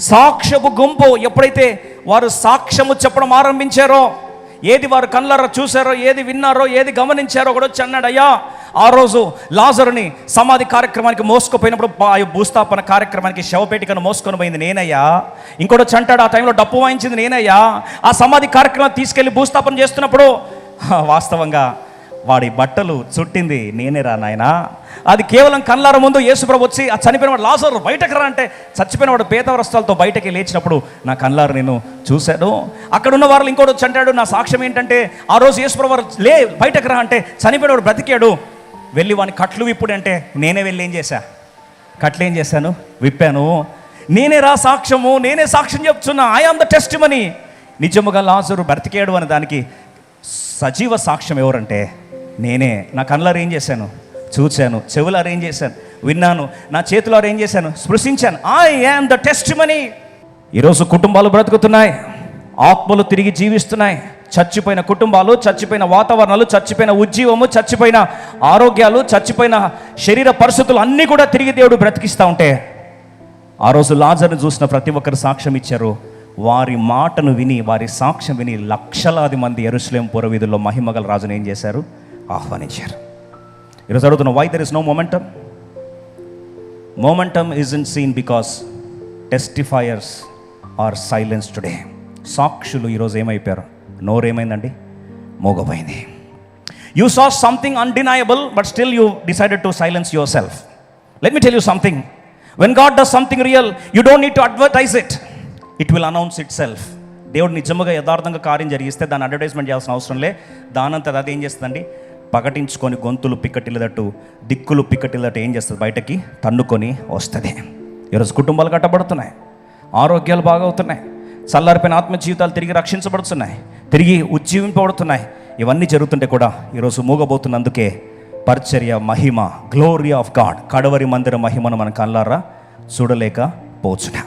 సాక్ష్యపు గుంపు ఎప్పుడైతే వారు సాక్ష్యము చెప్పడం ఆరంభించారో, ఏది వారు కళ్ళారా చూశారో, ఏది విన్నారో, ఏది గమనించారో కూడా వచ్చి అన్నాడు, అయ్యా ఆ రోజు లాజరుని సమాధి కార్యక్రమానికి మోసుకుపోయినప్పుడు, భూస్థాపన కార్యక్రమానికి శవపేటికను మోసుకొని పోయింది నేనయ్యా. ఇంకోటి వచ్చి అంటాడు, ఆ టైంలో డప్పు వాయించింది నేనయ్యా. ఆ సమాధి కార్యక్రమం తీసుకెళ్ళి భూస్థాపన చేస్తున్నప్పుడు వాస్తవంగా వాడి బట్టలు చుట్టింది నేనే రా నాయనా. అది కేవలం కళ్ళార ముందు యేసుప్రభు వచ్చి ఆ చనిపోయిన వాడు లాజరు బయటకు రా అంటే, చచ్చిపోయిన వాడు పేదవరస్తాలతో బయటకి లేచినప్పుడు నా కళ్ళారు నేను చూశాను. అక్కడ ఉన్న వారు ఇంకోటి వచ్చి అంటాడు, నా సాక్ష్యం ఏంటంటే ఆ రోజు యేసుప్రభు లే బయటకు రా అంటే చనిపోయిన వాడు బ్రతికాడు. వెళ్ళి వాని కట్లు విప్పుడు అంటే నేనే వెళ్ళి ఏం చేశా, కట్లు ఏం చేశాను, విప్పాను. నేనే రా సాక్ష్యము, నేనే సాక్ష్యం చెప్తున్నా. I am the testimony. నిజముగా లాజరు బ్రతికాడు అనే దానికి సజీవ సాక్ష్యం ఎవరంటే నేనే. నా కళ్ళారు ఏం చేశాను, చూశాను. చెవులారు ఏం చేశాను, విన్నాను. నా చేతులారు ఏం చేశాను, స్పృశించాను. I am the testimony. ఈరోజు కుటుంబాలు బ్రతుకుతున్నాయి, ఆత్మలు తిరిగి జీవిస్తున్నాయి. చచ్చిపోయిన కుటుంబాలు, చచ్చిపోయిన వాతావరణాలు, చచ్చిపోయిన ఉజ్జీవము, చచ్చిపోయిన ఆరోగ్యాలు, చచ్చిపోయిన శరీర పరిస్థితులు అన్నీ కూడా తిరిగి దేవుడు బ్రతికిస్తూ ఉంటే, ఆ రోజు లాజర్ని చూసిన ప్రతి ఒక్కరు సాక్ష్యం ఇచ్చారు. వారి మాటను విని, వారి సాక్ష్యం విని లక్షలాది మంది యెరూషలేము పురవీధుల్లో మహిమగల రాజును ఏం చేశారు, ఆహ్వానించారు. ఈరోజు అడుగుతున్న, why there is no momentum? Momentum isn't seen because testifiers are silence today. సాక్షులు ఈరోజు ఏమైపోయారు, నోరేమైందండి, మోగపోయింది. You saw something undeniable but still you decided to silence yourself. Let me tell you something, when God does something real you don't need to advertise it, it will announce itself. దేవుడు నిజంగా యథార్థంగా కార్యం జరిగిస్తే దాన్ని advertisement చేయాల్సిన అవసరం లే. దానంతా అది ఏం చేస్తుందండి, ప్రకటించుకొని గొంతులు పిక్కటిల్లదట్టు, దిక్కులు పిక్కటిల్లదట్టు ఏం చేస్తుంది, బయటకి తన్నుకొని వస్తుంది. ఈరోజు కుటుంబాలు కట్టబడుతున్నాయి, ఆరోగ్యాలు బాగవుతున్నాయి, చల్లారిపోయిన ఆత్మ జీవితాలు తిరిగి రక్షించబడుతున్నాయి, తిరిగి ఉజ్జీవింపబడుతున్నాయి. ఇవన్నీ జరుగుతుంటే కూడా ఈరోజు మూగబోతున్నందుకే పరిచర్య మహిమ, గ్లోరీ ఆఫ్ గాడ్, కడవరి మందిర మహిమను మన కళ్ళారా చూడలేకపోతున్నాం.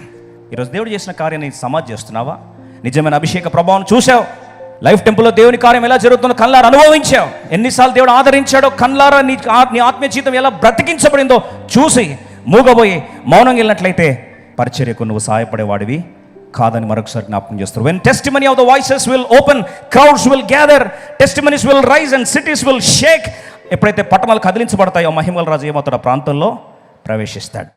ఈరోజు దేవుడు చేసిన కార్యాన్ని సమాధి చేస్తున్నావా? నిజమైన అభిషేక ప్రభావం చూసావు? లైఫ్ టెంపుల్లో దేవుని కార్యం ఎలా జరుగుతుందో కళ్ళారా అనుభవించావు? ఎన్నిసార్లు దేవుడు ఆదరించాడో కళ్ళారా నీ ఆత్మీయ జీవితం ఎలా బ్రతికించబడిందో చూసి మూగబోయి మౌనంగా వెళ్ళినట్లయితే పరిచర్యకు నువ్వు సహాయపడేవాడివి కాదని మరొకసారి జ్ఞాపకం చేస్తారు. When testimony of the voices will open, crowds will gather, testimonies will rise and cities will shake. ఎప్పుడైతే పట్టణాలు కదిలించబడతాయో మహిమల రాజు ఏమవుతాడో ప్రాంతంలో ప్రవేశిస్తాడు.